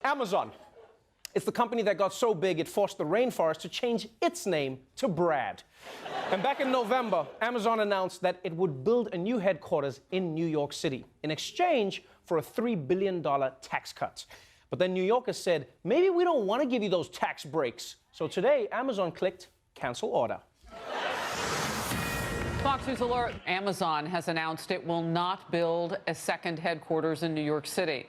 Amazon. It's the company that got so big it forced the rainforest to change its name to Brad. And back in November, Amazon announced that it would build a new headquarters in New York City in exchange for a $3 billion tax cut. But then New Yorkers said, maybe we don't want to give you those tax breaks. So today, Amazon clicked cancel order. Fox News alert. Amazon has announced it will not build a second headquarters in New York City.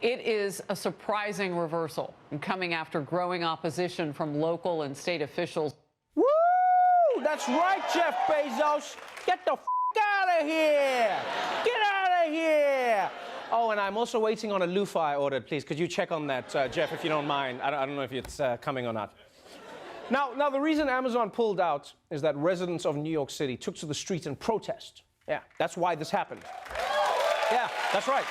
It is a surprising reversal, coming after growing opposition from local and state officials. Woo! That's right, Jeff Bezos. Get the out of here! Get out of here! Oh, and I'm also waiting on a loofah I ordered. Please, could you check on that, Jeff, if you don't mind? I don't know if it's coming or not. Now, the reason Amazon pulled out is that residents of New York City took to the streets in protest. Yeah, that's why this happened. Yeah, that's right.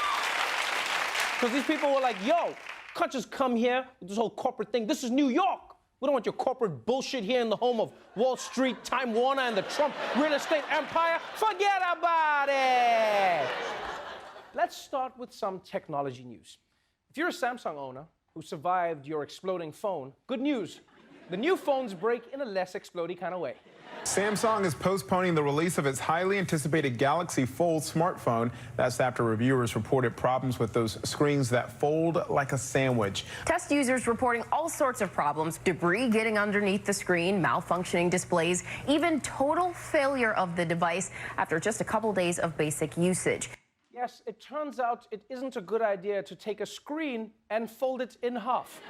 Because these people were like, yo, can't just come here with this whole corporate thing. This is New York. We don't want your corporate bullshit here in the home of Wall Street, Time Warner, and the Trump real estate empire. Forget about it. Let's start with some technology news. If you're a Samsung owner who survived your exploding phone, good news. The new phones break in a less explodey kind of way. Samsung is postponing the release of its highly anticipated Galaxy Fold smartphone. That's after reviewers reported problems with those screens that fold like a sandwich. Test users reporting all sorts of problems, debris getting underneath the screen, malfunctioning displays, even total failure of the device after just a couple days of basic usage. Yes, it turns out it isn't a good idea to take a screen and fold it in half.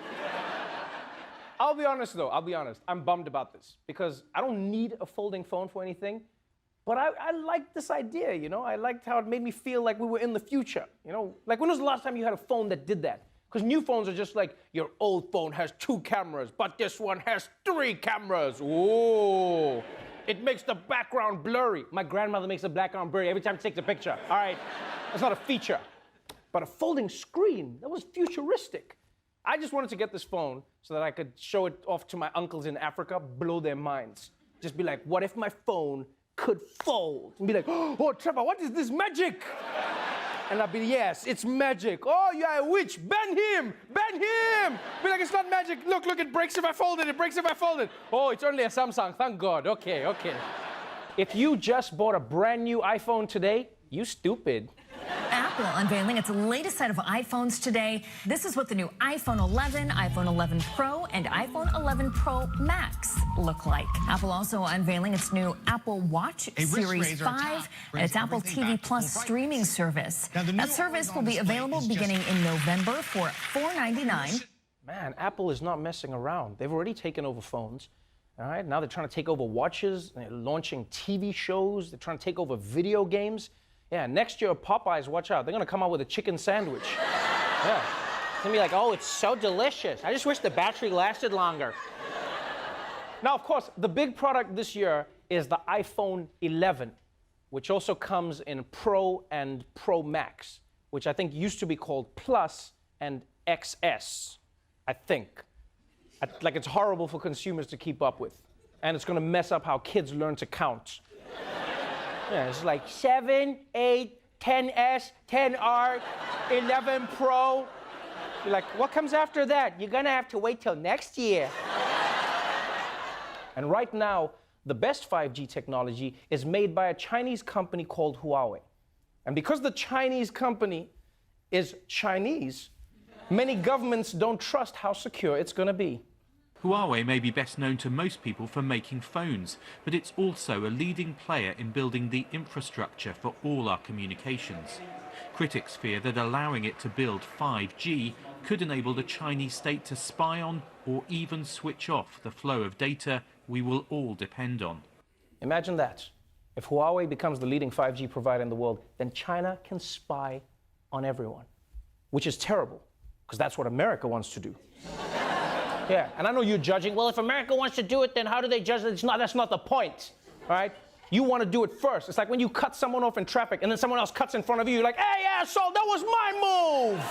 I'll be honest, though. I'm bummed about this because I don't need a folding phone for anything. But I liked this idea, you know? I liked how it made me feel like we were in the future, you know? Like, when was the last time you had a phone that did that? Because new phones are just like, your old phone has 2 cameras, but this one has 3 cameras. Ooh. It makes the background blurry. My grandmother makes the background blurry every time she takes a picture. All right? That's not a feature. But a folding screen, that was futuristic. I just wanted to get this phone so that I could show it off to my uncles in Africa, blow their minds. Just be like, what if my phone could fold? And be like, oh, Trevor, what is this magic? And I'd be, yes, it's magic. Oh, you're a witch. Ban him! Ban him! Be like, it's not magic. Look, it breaks if I fold it. It breaks if I fold it. Oh, it's only a Samsung. Thank God. Okay. If you just bought a brand new iPhone today, you stupid. Apple unveiling its latest set of iPhones today. This is what the new iPhone 11, iPhone 11 Pro, and iPhone 11 Pro Max look like. Apple also unveiling its new Apple Watch Series 5 and its Apple TV Plus streaming service. That service will be available beginning in November for $4.99. Man, Apple is not messing around. They've already taken over phones. All right, now they're trying to take over watches. They're launching TV shows. They're trying to take over video games. Yeah, next year, Popeyes, watch out. They're going to come out with a chicken sandwich. Yeah. It's going to be like, oh, it's so delicious. I just wish the battery lasted longer. Now, of course, the big product this year is the iPhone 11, which also comes in Pro and Pro Max, which I think used to be called Plus and XS, I think. Like, it's horrible for consumers to keep up with. And it's going to mess up how kids learn to count. Yeah, it's like 7, 8, 10S, 10R, 11 Pro. You're like, what comes after that? You're gonna have to wait till next year. And right now, the best 5G technology is made by a Chinese company called Huawei. And because the Chinese company is Chinese, many governments don't trust how secure it's gonna be. Huawei may be best known to most people for making phones, but it's also a leading player in building the infrastructure for all our communications. Critics fear that allowing it to build 5G could enable the Chinese state to spy on or even switch off the flow of data we will all depend on. Imagine that. If Huawei becomes the leading 5G provider in the world, then China can spy on everyone, which is terrible, because that's what America wants to do. Yeah, and I know you're judging, well, if America wants to do it, then how do they judge it? That's not the point, all right? You want to do it first. It's like when you cut someone off in traffic and then someone else cuts in front of you, you're like, hey, asshole, that was my move!